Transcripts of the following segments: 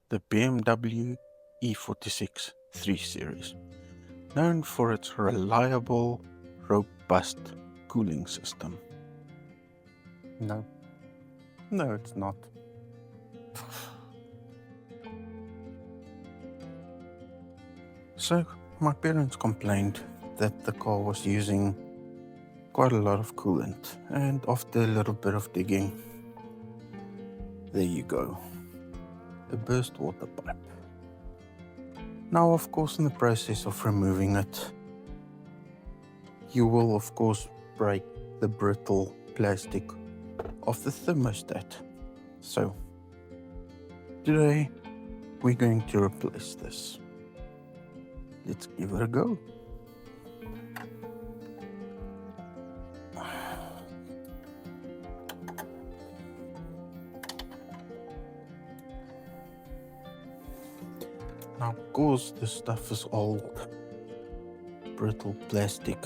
the BMW E46 3 Series, known for its reliable, robust cooling system. No, it's not. So, my parents complained that the car was using quite a lot of coolant, and after a little bit of digging, there you go, a burst water pipe. Now, of course, in the process of removing it, you will of course break the brittle plastic of the thermostat. So today we're going to replace this. Let's give it a go. Now, of course, this stuff is old, brittle plastic.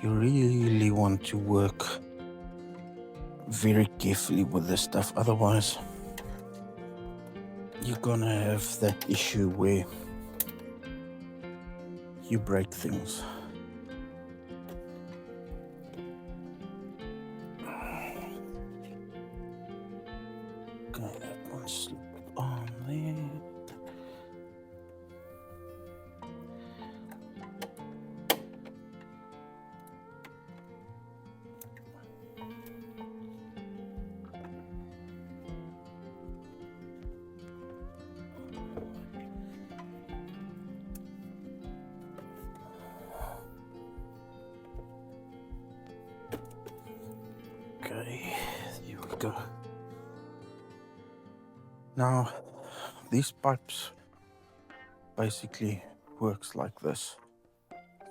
You really want to work very carefully with this stuff, otherwise you're gonna have that issue where you break things. Okay, that one slipped on there. Okay, there we go. Now, these pipes basically works like this.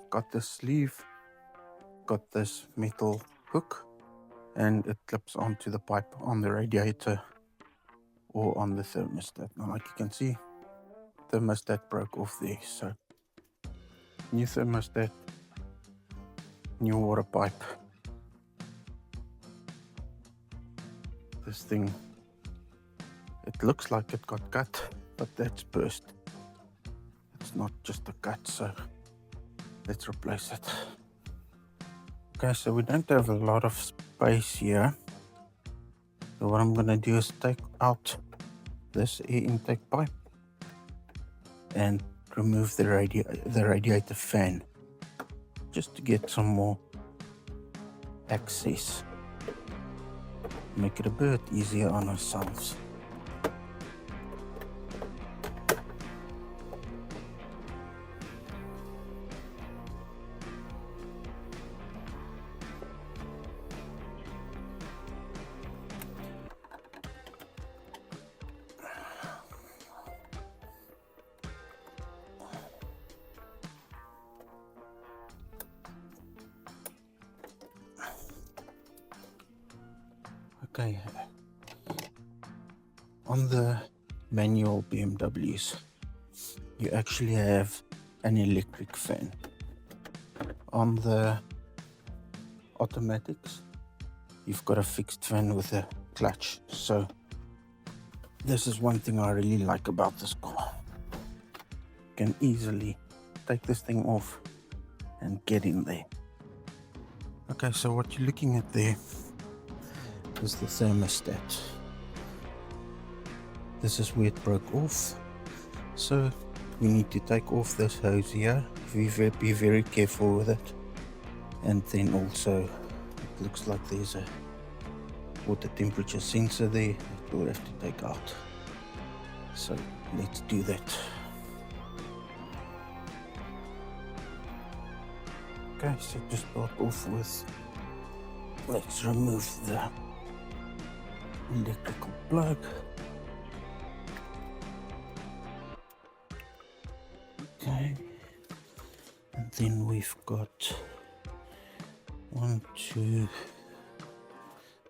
Got this sleeve, got this metal hook, and it clips onto the pipe on the radiator or on the thermostat. Now, like you can see, thermostat broke off there, so new thermostat, new water pipe. This thing, it looks like it got cut, but that's burst. It's not just a cut, so let's replace it. Okay, so we don't have a lot of space here. So what I'm gonna do is take out this air intake pipe and remove the radiator fan, just to get some more access. Make it a bit easier on ourselves. Okay, on the manual BMWs, you actually have an electric fan. On the automatics, you've got a fixed fan with a clutch. So this is one thing I really like about this car. You can easily take this thing off and get in there. Okay, so what you're looking at there is the thermostat. This is where it broke off. So we need to take off this hose here. Be very careful with it. And then also, it looks like there's a water temperature sensor there that we'll have to take out. So let's do that. Okay, so to start off with, let's remove the electrical plug. Okay, and then we've got 1, 2,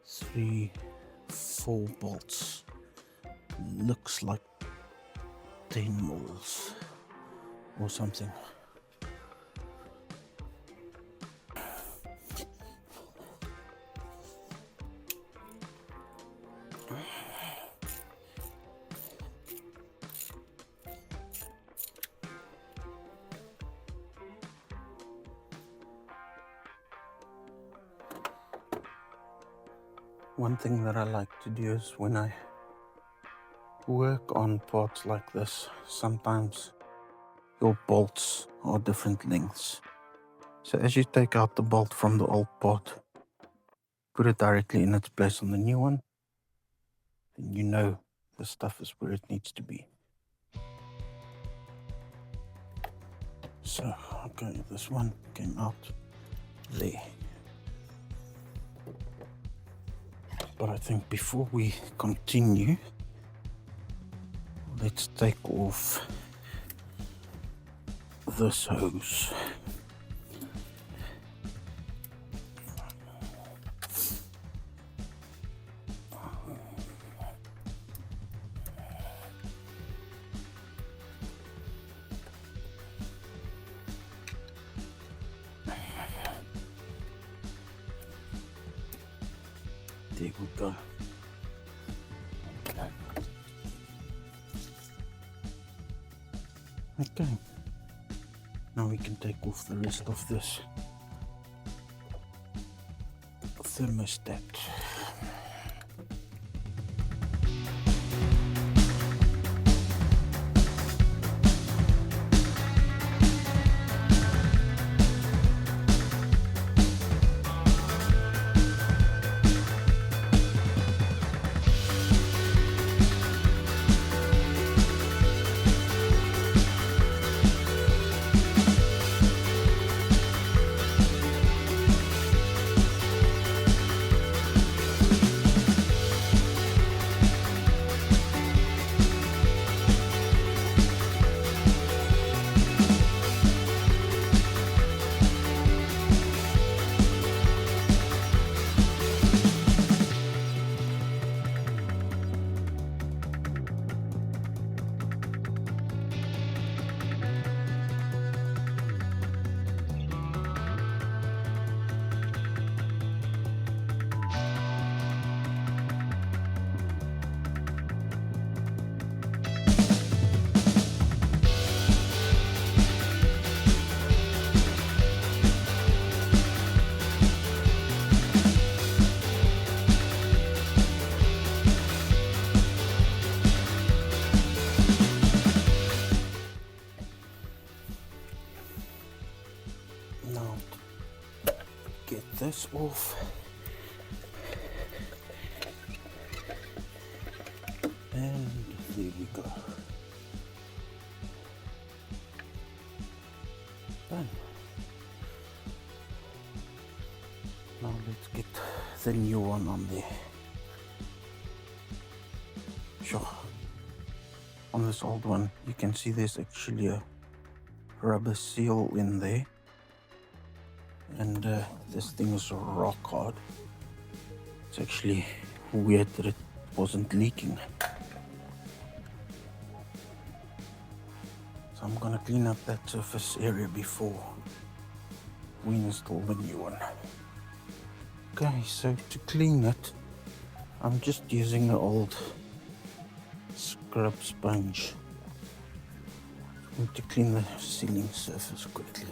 3, 4 bolts. Looks like 10 moles or something. One thing that I like to do is when I work on parts like this, sometimes your bolts are different lengths. So as you take out the bolt from the old part, put it directly in its place on the new one, then you know the stuff is where it needs to be. So, okay, this one came out there. But I think before we continue, let's take off this hose. There we go. Okay, now we can take off the rest of this thermostat. Now, get this off. And there we go. Done. Now let's get the new one on there. Sure. On this old one, you can see there's actually a rubber seal in there. And this thing is rock hard. It's actually weird that it wasn't leaking. So I'm gonna clean up that surface area before we install the new one. Okay, so to clean it, I'm just using an old scrub sponge. I'm going to clean the sealing surface quickly.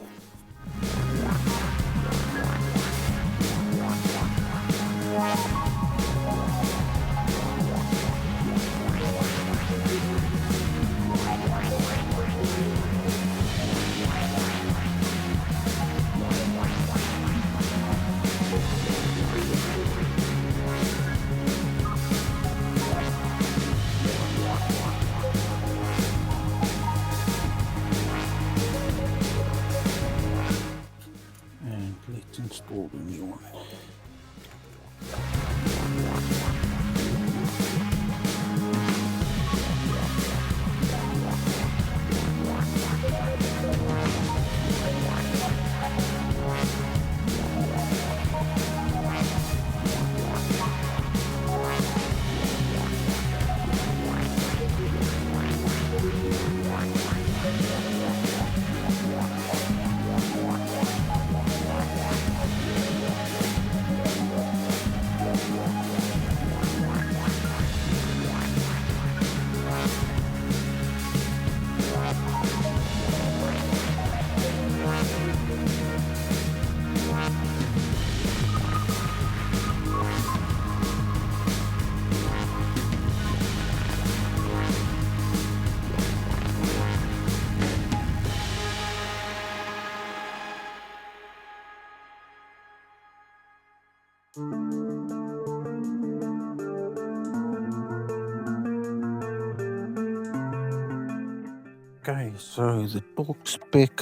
Okay, so the torque spec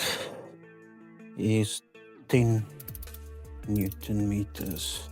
is 10 Newton meters.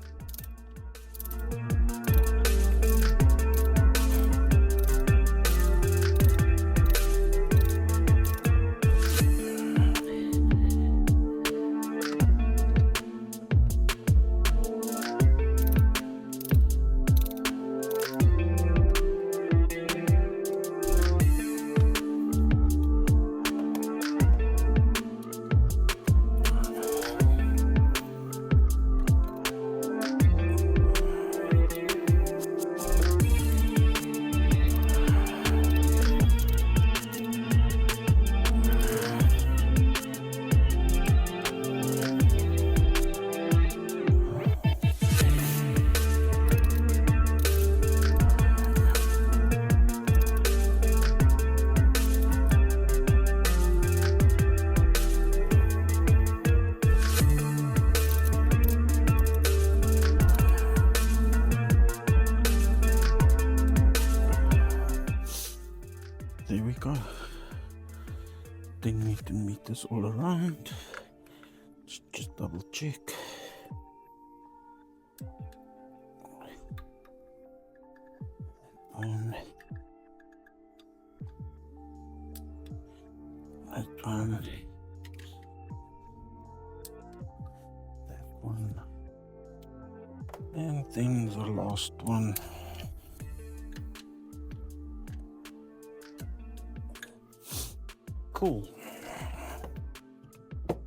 There we go. 10 Newton meters all around. Let's just double check. On that one. That one. And then the last one. Cool.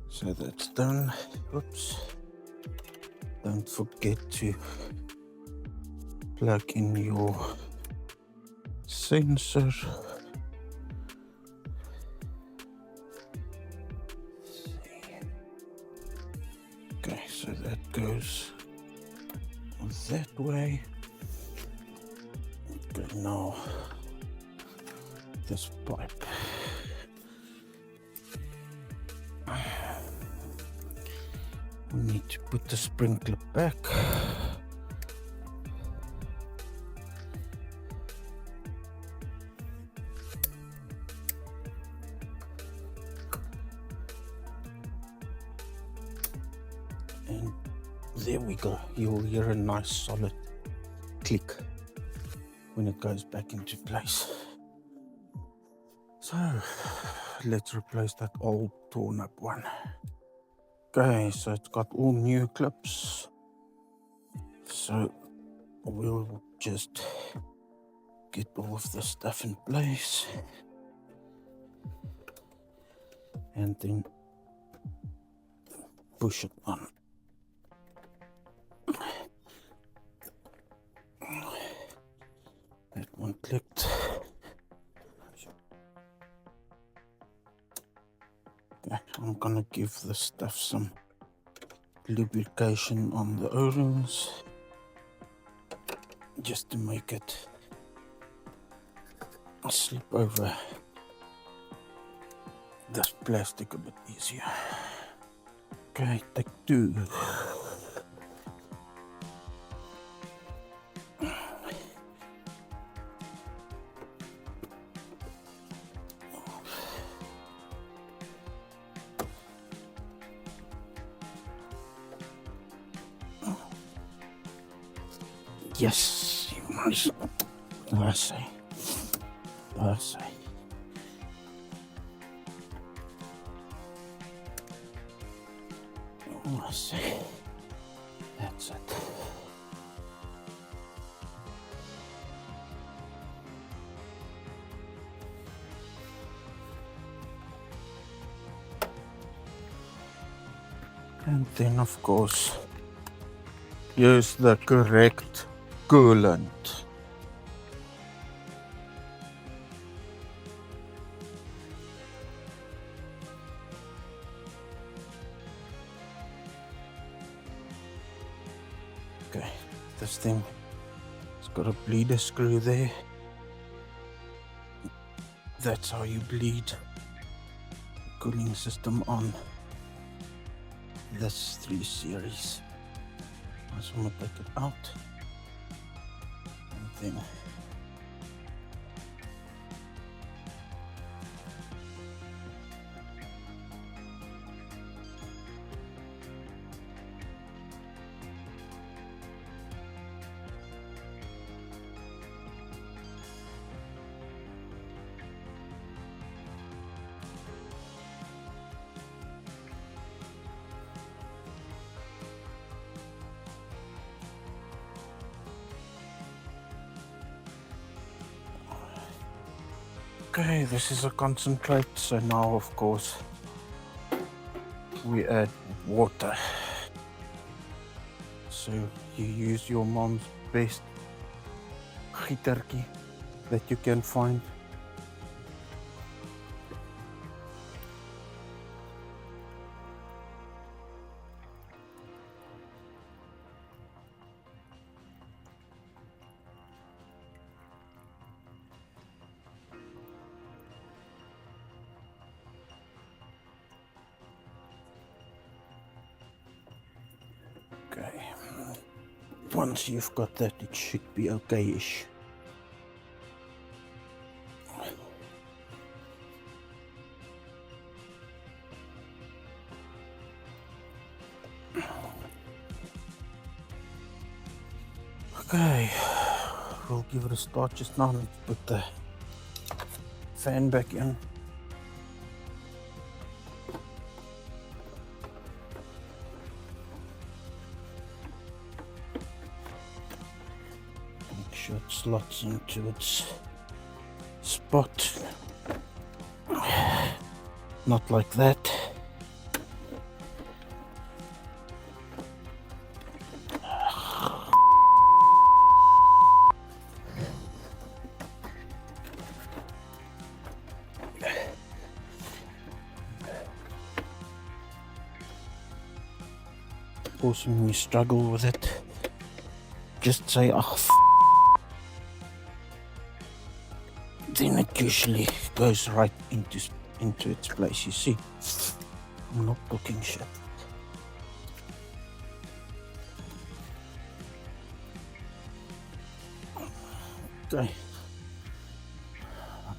So that's done. Oops. Don't forget to plug in your sensor. Okay, so that goes that way. Okay, now this pipe. We need to put the sprinkler back. And there we go. You'll hear a nice solid click when it goes back into place. So let's replace that old torn up one. Okay, so it's got all new clips. So we'll just get all of the stuff in place and then push it on. That one clicked. Okay, I'm gonna give this stuff some lubrication on the O-rings just to make it slip over this plastic a bit easier. Okay, take two. Yes, you must. I say. I say. Oh, I see. That's it. And then, of course, use the correct coolant. Okay, this thing, it's got a bleeder screw there. That's how you bleed the cooling system on this 3 series. I just want to take it out and then Okay, this is a concentrate, so now of course we add water. So you use your mom's best gietertjie that you can find. Okay, once you've got that, it should be okay-ish. Okay, we'll give it a start just now. Let's put the fan back in. Make sure it slots into its spot. Not like that. Of course, when you struggle with it, just say, oh, then it usually goes right into its place. You see, I'm not cooking shit. Okay,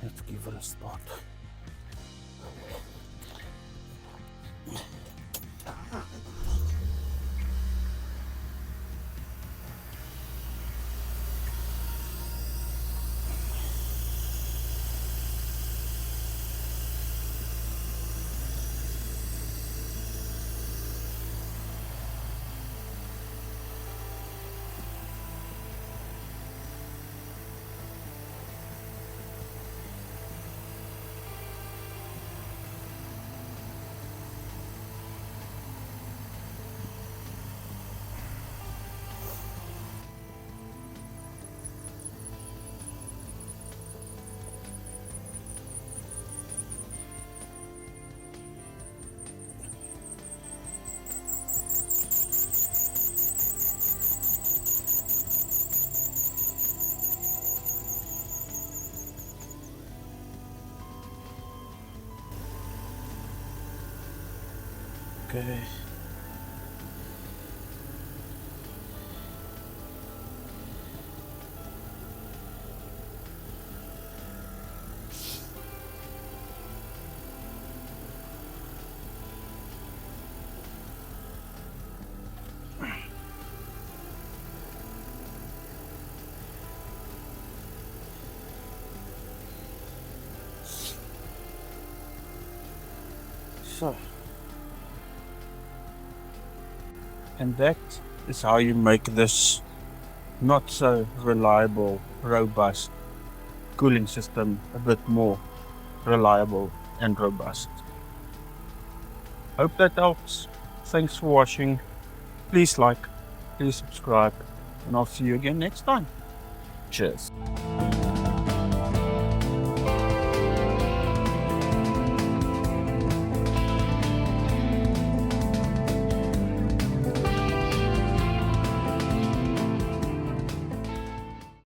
let's give it a start. Okay. So, and that is how you make this not so reliable, robust cooling system a bit more reliable and robust. Hope that helps. Thanks for watching. Please like, please subscribe, and I'll see you again next time. Cheers.